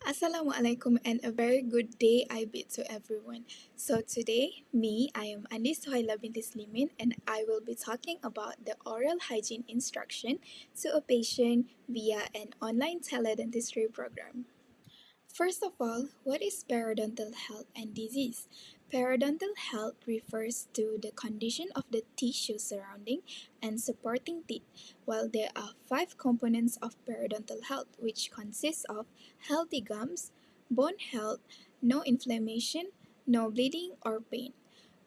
Assalamualaikum and a very good day I bid to everyone. So today, I am Andi Suhaila Binti Sellimin and I will be talking about the oral hygiene instruction to a patient via an online teledentistry program. First of all, what is periodontal health and disease? Periodontal health refers to the condition of the tissue surrounding and supporting teeth, while there are five components of periodontal health, which consists of healthy gums, bone health, no inflammation, no bleeding or pain.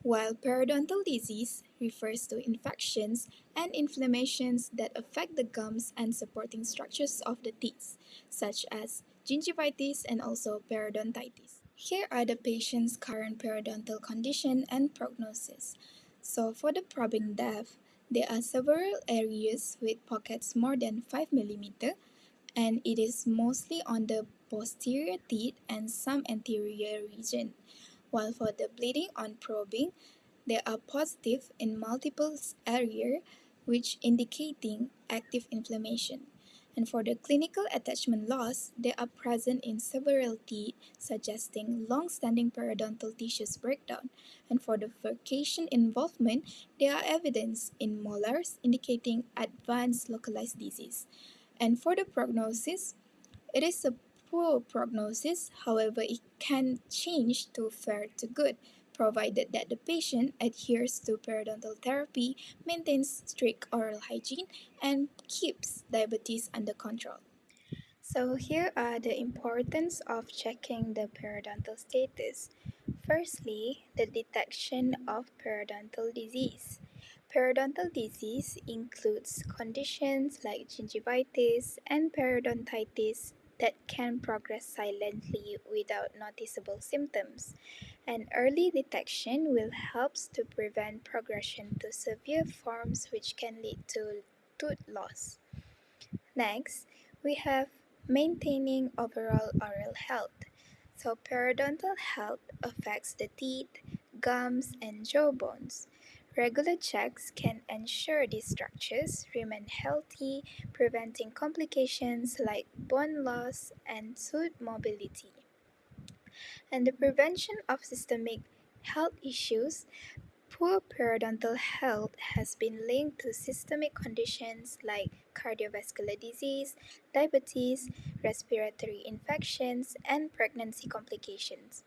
While periodontal disease refers to infections and inflammations that affect the gums and supporting structures of the teeth, such as gingivitis and also periodontitis. Here are the patient's current periodontal condition and prognosis. So for the probing depth, there are several areas with pockets more than 5 mm, and it is mostly on the posterior teeth and some anterior region. While for the bleeding on probing, they are positive in multiple areas, which indicating active inflammation. And for the clinical attachment loss, they are present in several teeth, suggesting long-standing periodontal tissues breakdown. And for the furcation involvement, there are evidence in molars, indicating advanced localized disease. And for the prognosis, it is a poor prognosis, however, it can change to fair to good, provided that the patient adheres to periodontal therapy, maintains strict oral hygiene, and keeps diabetes under control. So here are the importance of checking the periodontal status. Firstly, the detection of periodontal disease. Periodontal disease includes conditions like gingivitis and periodontitis that can progress silently without noticeable symptoms. And early detection will help to prevent progression to severe forms which can lead to tooth loss. Next, we have maintaining overall oral health. So, periodontal health affects the teeth, gums, and jawbones. Regular checks can ensure these structures remain healthy, preventing complications like bone loss and tooth mobility. And the prevention of systemic health issues. Poor periodontal health has been linked to systemic conditions like cardiovascular disease, diabetes, respiratory infections, and pregnancy complications.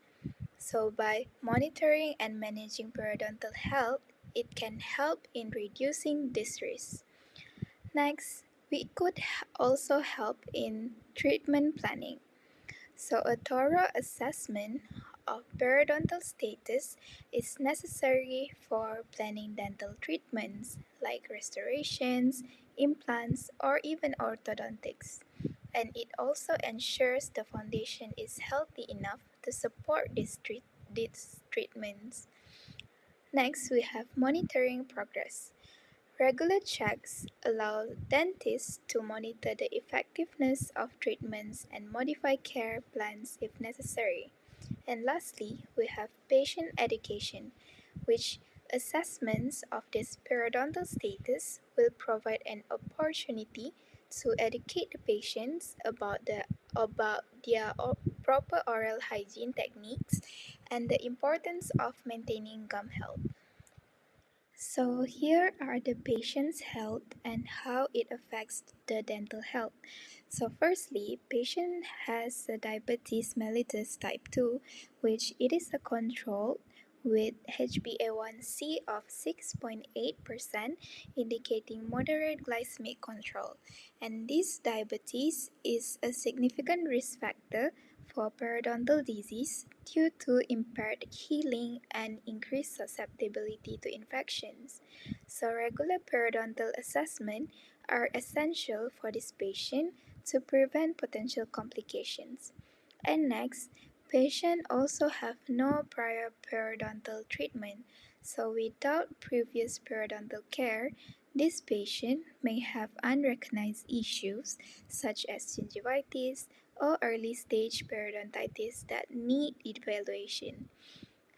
So, by monitoring and managing periodontal health, it can help in reducing this risk. Next, we could also help in treatment planning. So, a thorough assessment of periodontal status is necessary for planning dental treatments like restorations, implants, or even orthodontics. And it also ensures the foundation is healthy enough to support these treatments. Next, we have monitoring progress. Regular checks allow dentists to monitor the effectiveness of treatments and modify care plans if necessary. And lastly, we have patient education, which assessments of this periodontal status will provide an opportunity to educate the patients about their proper oral hygiene techniques and the importance of maintaining gum health. So here are the patient's health and how it affects the dental health. So firstly, patient has a diabetes mellitus type 2, which it is a control with HbA1c of 6.8%, indicating moderate glycemic control. And this diabetes is a significant risk factor for periodontal disease due to impaired healing and increased susceptibility to infections. So, regular periodontal assessment are essential for this patient to prevent potential complications. And next, patient also have no prior periodontal treatment. So, without previous periodontal care, this patient may have unrecognized issues such as gingivitis or early stage periodontitis that need evaluation.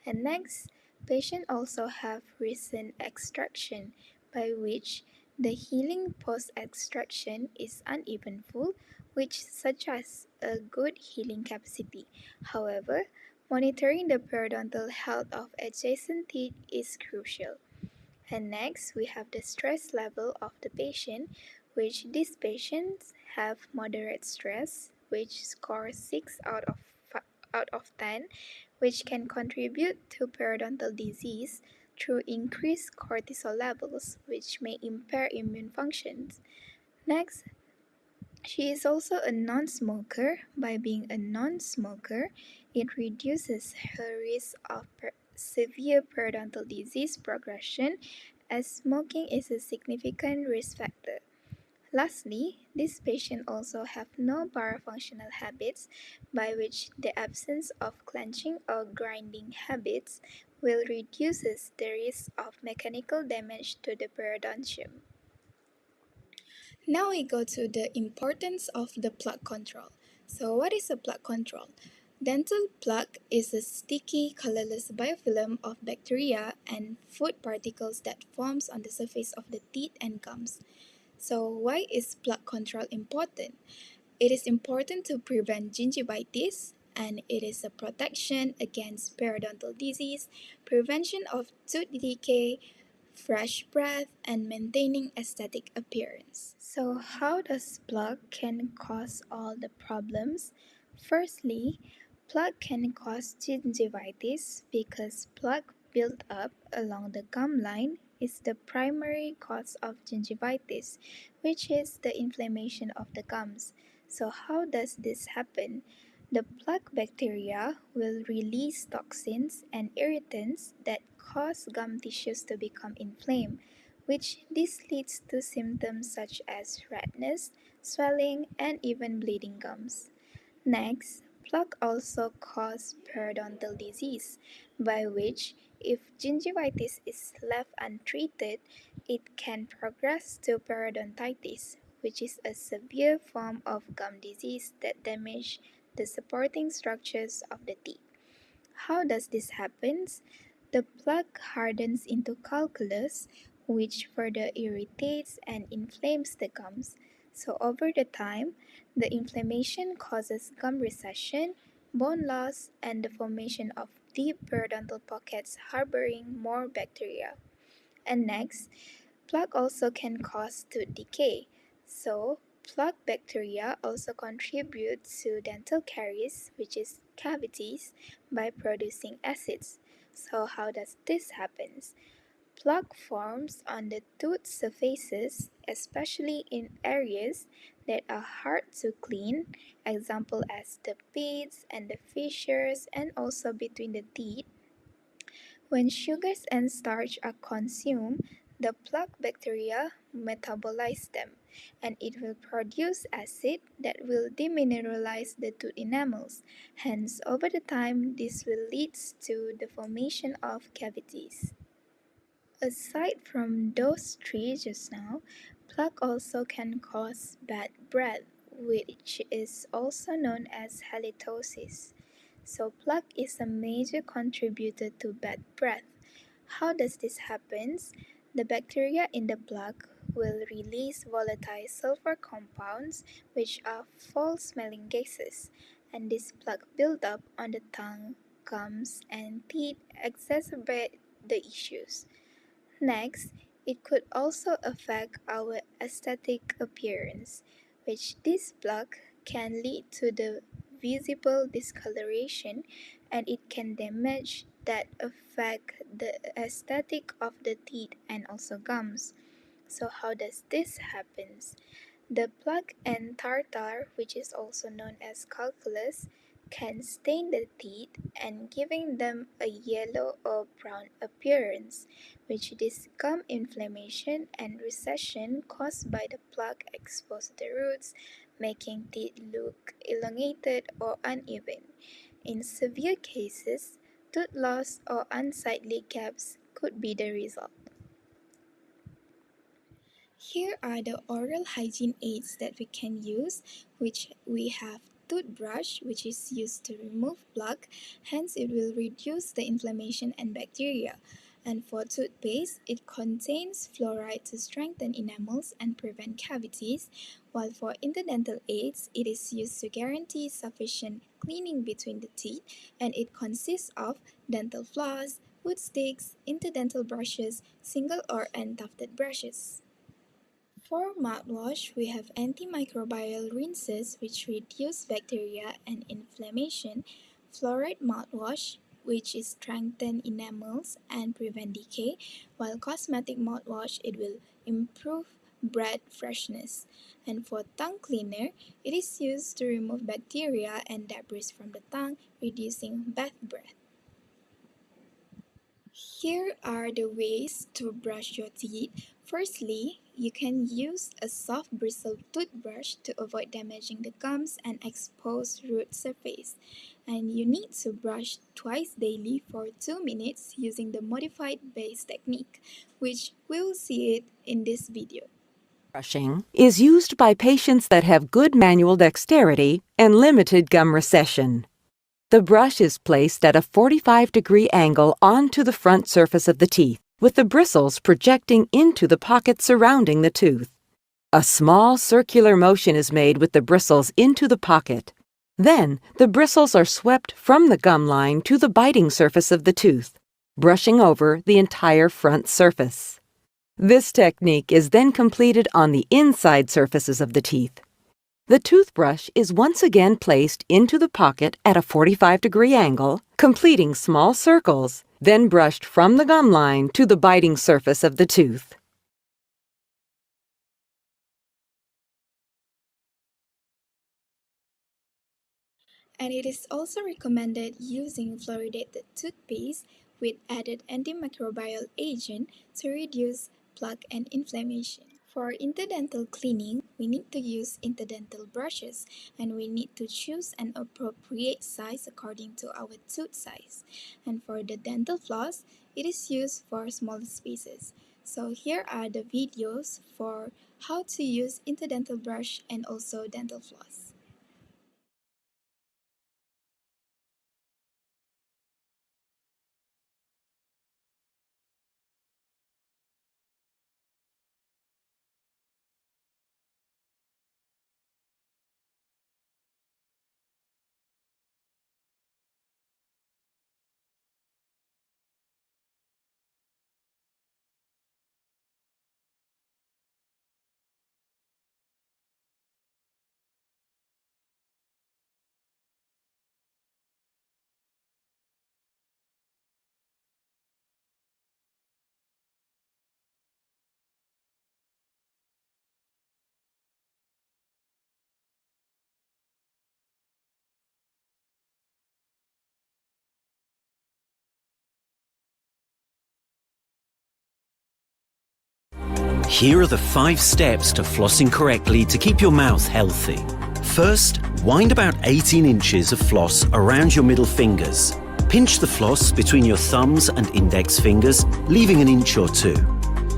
And next, patient also have recent extraction by which the healing post-extraction is uneventful, which suggests a good healing capacity. However, monitoring the periodontal health of adjacent teeth is crucial. And next, we have the stress level of the patient, which these patients have moderate stress, which scores 6 out of 10, which can contribute to periodontal disease through increased cortisol levels, which may impair immune functions. Next, she is also a non-smoker. By being a non-smoker, it reduces her risk of severe periodontal disease progression as smoking is a significant risk factor. Lastly, this patient also have no parafunctional habits, by which the absence of clenching or grinding habits will reduces the risk of mechanical damage to the periodontium. Now we go to the importance of the plaque control. So what is a plaque control? Dental plaque is a sticky, colorless biofilm of bacteria and food particles that forms on the surface of the teeth and gums. So why is plaque control important? It is important to prevent gingivitis, and it is a protection against periodontal disease, prevention of tooth decay, fresh breath, and maintaining aesthetic appearance. So how does plaque can cause all the problems? Firstly, plaque can cause gingivitis because plaque built up along the gum line is the primary cause of gingivitis, which is the inflammation of the gums. So how does this happen? The plaque bacteria will release toxins and irritants that cause gum tissues to become inflamed, which this leads to symptoms such as redness, swelling, and even bleeding gums. Next, plaque also cause periodontal disease, by which if gingivitis is left untreated, it can progress to periodontitis, which is a severe form of gum disease that damages the supporting structures of the teeth. How does this happen? The plaque hardens into calculus, which further irritates and inflames the gums. So over the time, the inflammation causes gum recession, bone loss, and the formation of deep periodontal pockets harboring more bacteria. And next, plaque also can cause tooth decay. So, plaque bacteria also contribute to dental caries, which is cavities, by producing acids. So, how does this happen? Plaque forms on the tooth surfaces, especially in areas that are hard to clean, example as the pits and the fissures, and also between the teeth. When sugars and starch are consumed, the plaque bacteria metabolize them, and it will produce acid that will demineralize the tooth enamels. Hence, over the time, this will lead to the formation of cavities. Aside from those three just now, plaque also can cause bad breath, which is also known as halitosis. So, plaque is a major contributor to bad breath. How does this happen? The bacteria in the plaque will release volatile sulfur compounds, which are foul smelling gases, and this plaque buildup on the tongue, gums, and teeth exacerbate the issues. Next, it could also affect our aesthetic appearance, which this plaque can lead to the visible discoloration, and it can damage that affect the aesthetic of the teeth and also gums. So how does this happen? The plaque and tartar, which is also known as calculus, can stain the teeth and giving them a yellow or brown appearance, which is gum inflammation and recession caused by the plaque exposed to the roots, making teeth look elongated or uneven. In severe cases, tooth loss or unsightly gaps could be the result. Here are the oral hygiene aids that we can use, which we have toothbrush, which is used to remove plaque, hence it will reduce the inflammation and bacteria. And for toothpaste, it contains fluoride to strengthen enamels and prevent cavities, while for interdental aids, it is used to guarantee sufficient cleaning between the teeth, and it consists of dental floss, wood sticks, interdental brushes, single or and tufted brushes. For mouthwash, we have antimicrobial rinses which reduce bacteria and inflammation, fluoride mouthwash which is strengthen enamels and prevent decay, while cosmetic mouthwash it will improve breath freshness. And for tongue cleaner, it is used to remove bacteria and debris from the tongue, reducing bad breath. Here are the ways to brush your teeth. Firstly, you can use a soft bristled toothbrush to avoid damaging the gums and exposed root surface. And you need to brush twice daily for 2 minutes using the modified base technique, which we will see it in this video. Brushing is used by patients that have good manual dexterity and limited gum recession. The brush is placed at a 45-degree angle onto the front surface of the teeth, with the bristles projecting into the pocket surrounding the tooth. A small circular motion is made with the bristles into the pocket. Then, the bristles are swept from the gum line to the biting surface of the tooth, brushing over the entire front surface. This technique is then completed on the inside surfaces of the teeth. The toothbrush is once again placed into the pocket at a 45-degree angle, completing small circles, then brushed from the gum line to the biting surface of the tooth. And it is also recommended using fluoridated toothpaste with added antimicrobial agent to reduce plaque and inflammation. For interdental cleaning, we need to use interdental brushes and we need to choose an appropriate size according to our tooth size. And for the dental floss, it is used for smaller spaces. So here are the videos for how to use interdental brush and also dental floss. Here are the 5 steps to flossing correctly to keep your mouth healthy. First, wind about 18 inches of floss around your middle fingers. Pinch the floss between your thumbs and index fingers, leaving an inch or 2.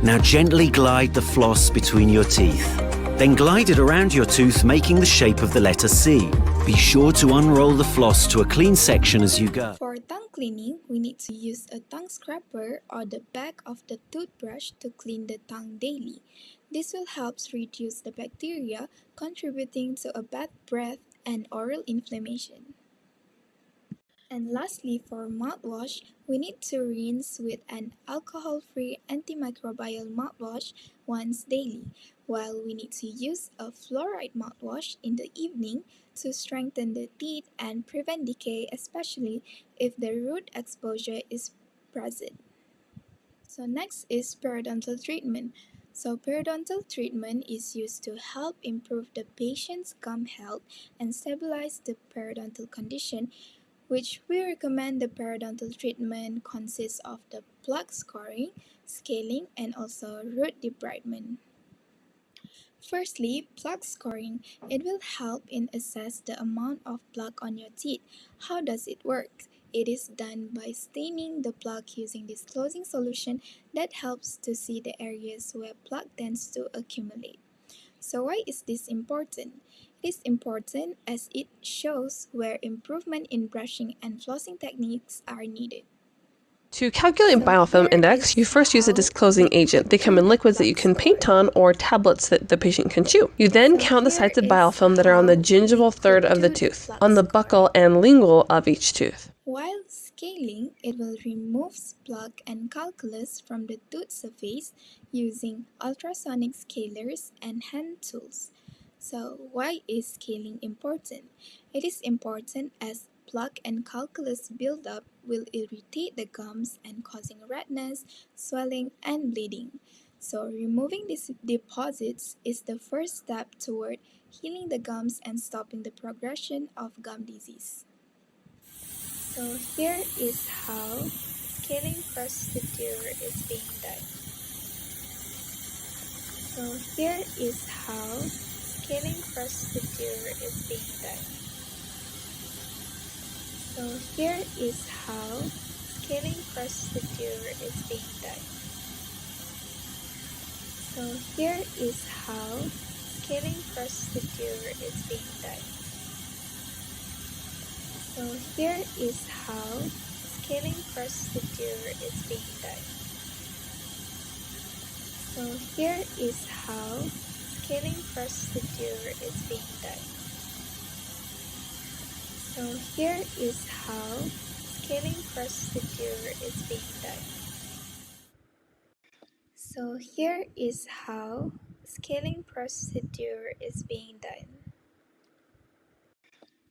Now gently glide the floss between your teeth. Then glide it around your tooth, making the shape of the letter C. Be sure to unroll the floss to a clean section as you go. For tongue cleaning, we need to use a tongue scraper or the back of the toothbrush to clean the tongue daily. This will help reduce the bacteria, contributing to a bad breath and oral inflammation. And lastly, for mouthwash, we need to rinse with an alcohol-free antimicrobial mouthwash once daily, while we need to use a fluoride mouthwash in the evening to strengthen the teeth and prevent decay, especially if the root exposure is present. So next is periodontal treatment. So periodontal treatment is used to help improve the patient's gum health and stabilize the periodontal condition, which we recommend. The periodontal treatment consists of the plaque scoring, scaling, and also root debridement. Firstly, plaque scoring. It will help in assess the amount of plaque on your teeth. How does it work? It is done by staining the plaque using this closing solution that helps to see the areas where plaque tends to accumulate. So why is this important? It is important as it shows where improvement in brushing and flossing techniques are needed. To calculate biofilm index, you first use a disclosing agent. They come in liquids that you can paint on or tablets that the patient can chew. You then count the sites of biofilm that are on the gingival third of the tooth, on the buccal and lingual of each tooth. While scaling, it will remove plaque and calculus from the tooth surface using ultrasonic scalers and hand tools. So, why is scaling important? It is important as plaque and calculus buildup will irritate the gums and causing redness, swelling, and bleeding. So, removing these deposits is the first step toward healing the gums and stopping the progression of gum disease. So here is how scaling procedure is being done. So here is how scaling procedure is being done. So here is how scaling procedure is being done. So here is how scaling procedure is being done. So here is how scaling procedure is being done. So here is how scaling procedure is being done. So here is how scaling procedure is being done. So here is how scaling procedure is being done.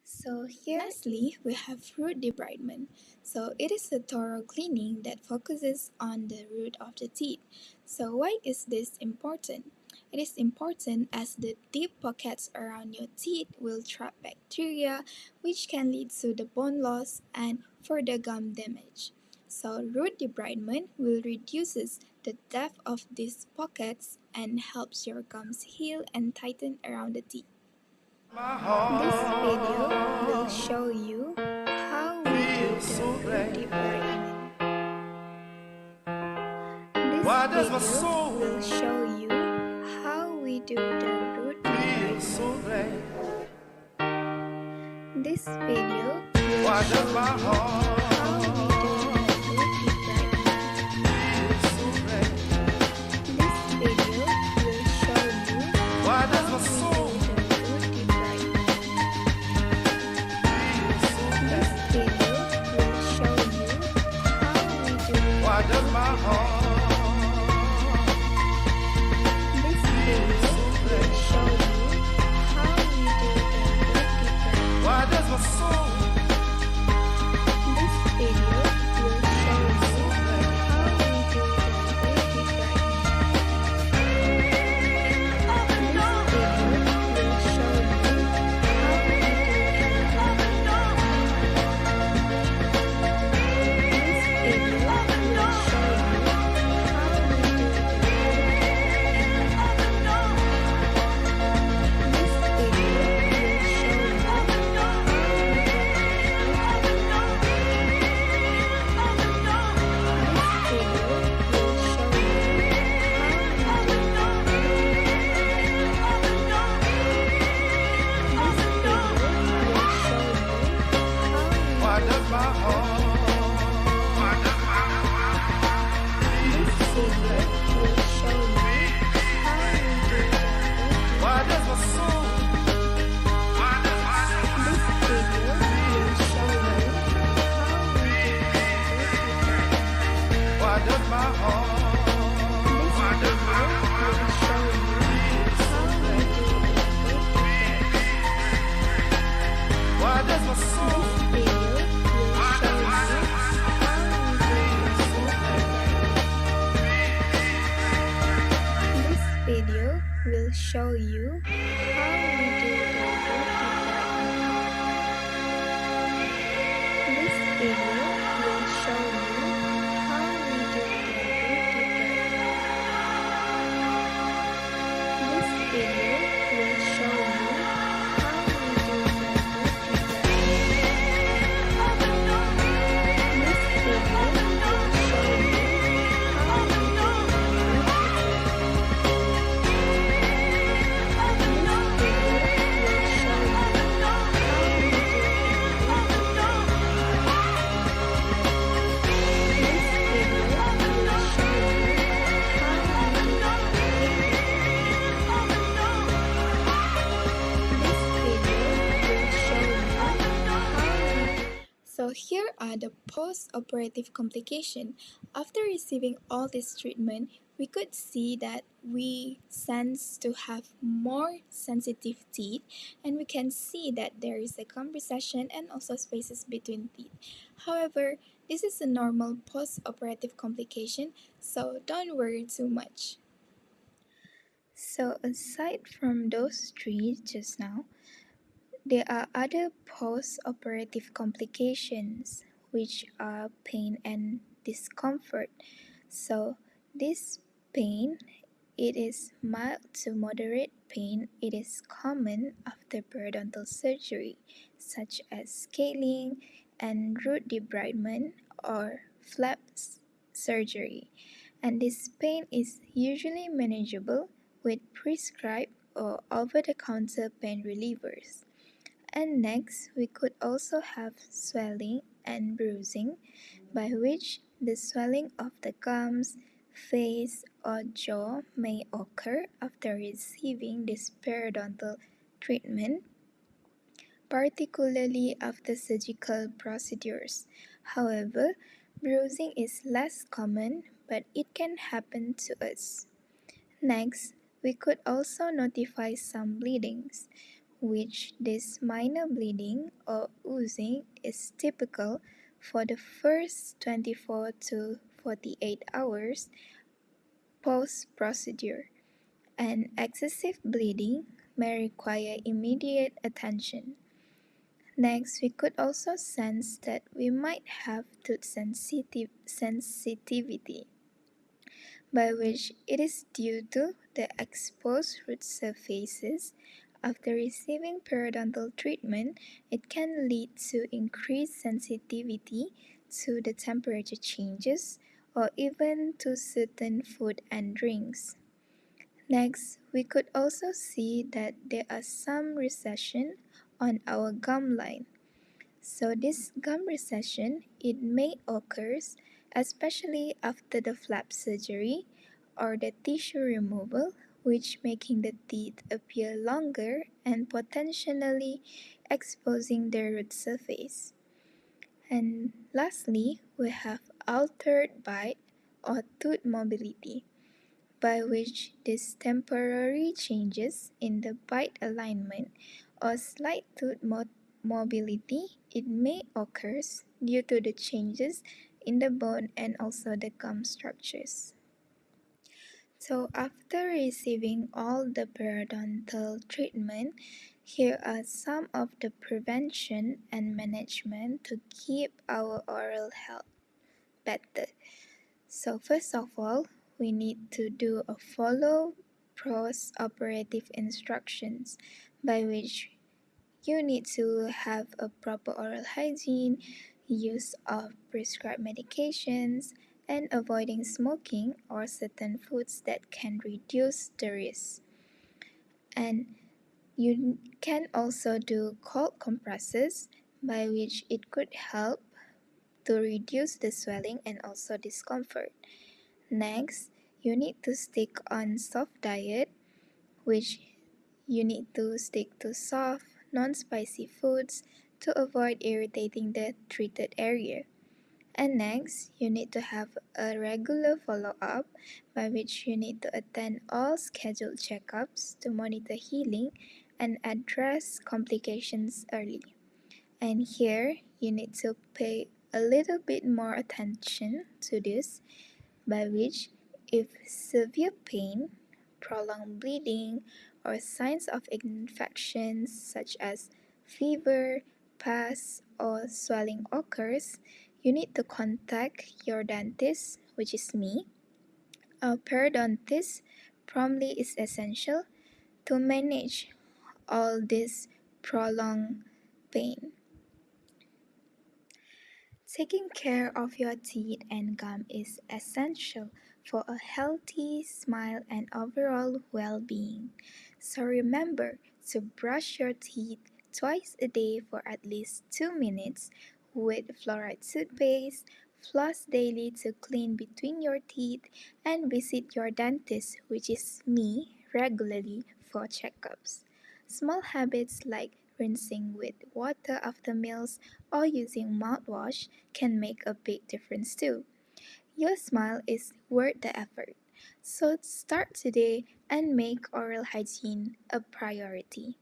So here, lastly, we have root debridement. So it is a thorough cleaning that focuses on the root of the teeth. So why is this important? It is important as the deep pockets around your teeth will trap bacteria, which can lead to the bone loss and further gum damage. So root debridement will reduce the depth of these pockets and helps your gums heal and tighten around the teeth. This video will show you how we do the root debridement. This video will show you how we do the root debridement. This video will show you how we do the root debridement. This video will show you how we do the root debridement. Why does my soul So here are the post-operative complications. After receiving all this treatment, we could see that we sense to have more sensitive teeth, and we can see that there is a gum recession and also spaces between teeth. However, this is a normal post-operative complication, so don't worry too much. So aside from those three just now, there are other post-operative complications, which are pain and discomfort. So this pain, it is mild to moderate pain. It is common after periodontal surgery, such as scaling and root debridement or flaps surgery. And this pain is usually manageable with prescribed or over-the-counter pain relievers. And next, we could also have swelling and bruising, by which the swelling of the gums, face, or jaw may occur after receiving this periodontal treatment, particularly after surgical procedures. However, bruising is less common, but it can happen to us. Next, we could also notify some bleedings, which this minor bleeding or oozing is typical for the first 24 to 48 hours post-procedure, and excessive bleeding may require immediate attention. Next, we could also sense that we might have tooth sensitivity, by which it is due to the exposed root surfaces. After receiving periodontal treatment, it can lead to increased sensitivity to the temperature changes or even to certain food and drinks. Next, we could also see that there are some recession on our gum line. So this gum recession, it may occur especially after the flap surgery or the tissue removal, which making the teeth appear longer and potentially exposing the root surface. And lastly, we have altered bite or tooth mobility, by which these temporary changes in the bite alignment or slight tooth mobility, it may occur due to the changes in the bone and also the gum structures. So after receiving all the periodontal treatment, here are some of the prevention and management to keep our oral health better. So first of all, we need to do a follow post-operative instructions, by which you need to have a proper oral hygiene, use of prescribed medications, and avoiding smoking or certain foods that can reduce the risk. And you can also do cold compresses, by which it could help to reduce the swelling and also discomfort. Next, you need to stick on soft diet, which you need to stick to soft, non-spicy foods to avoid irritating the treated area. And next, you need to have a regular follow-up, by which you need to attend all scheduled checkups to monitor healing and address complications early. And here, you need to pay a little bit more attention to this, by which if severe pain, prolonged bleeding, or signs of infections such as fever, pus, or swelling occurs, you need to contact your dentist, which is me. A periodontist promptly is essential to manage all this prolonged pain. Taking care of your teeth and gum is essential for a healthy smile and overall well-being. So remember to brush your teeth twice a day for at least 2 minutes with fluoride toothpaste, floss daily to clean between your teeth, and visit your dentist, which is me, regularly for checkups. Small habits like rinsing with water after meals, or using mouthwash can make a big difference too. Your smile is worth the effort. So start today and make oral hygiene a priority.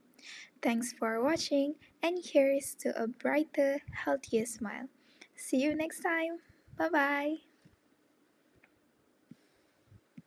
Thanks for watching, and here's to a brighter, healthier smile. See you next time. Bye bye.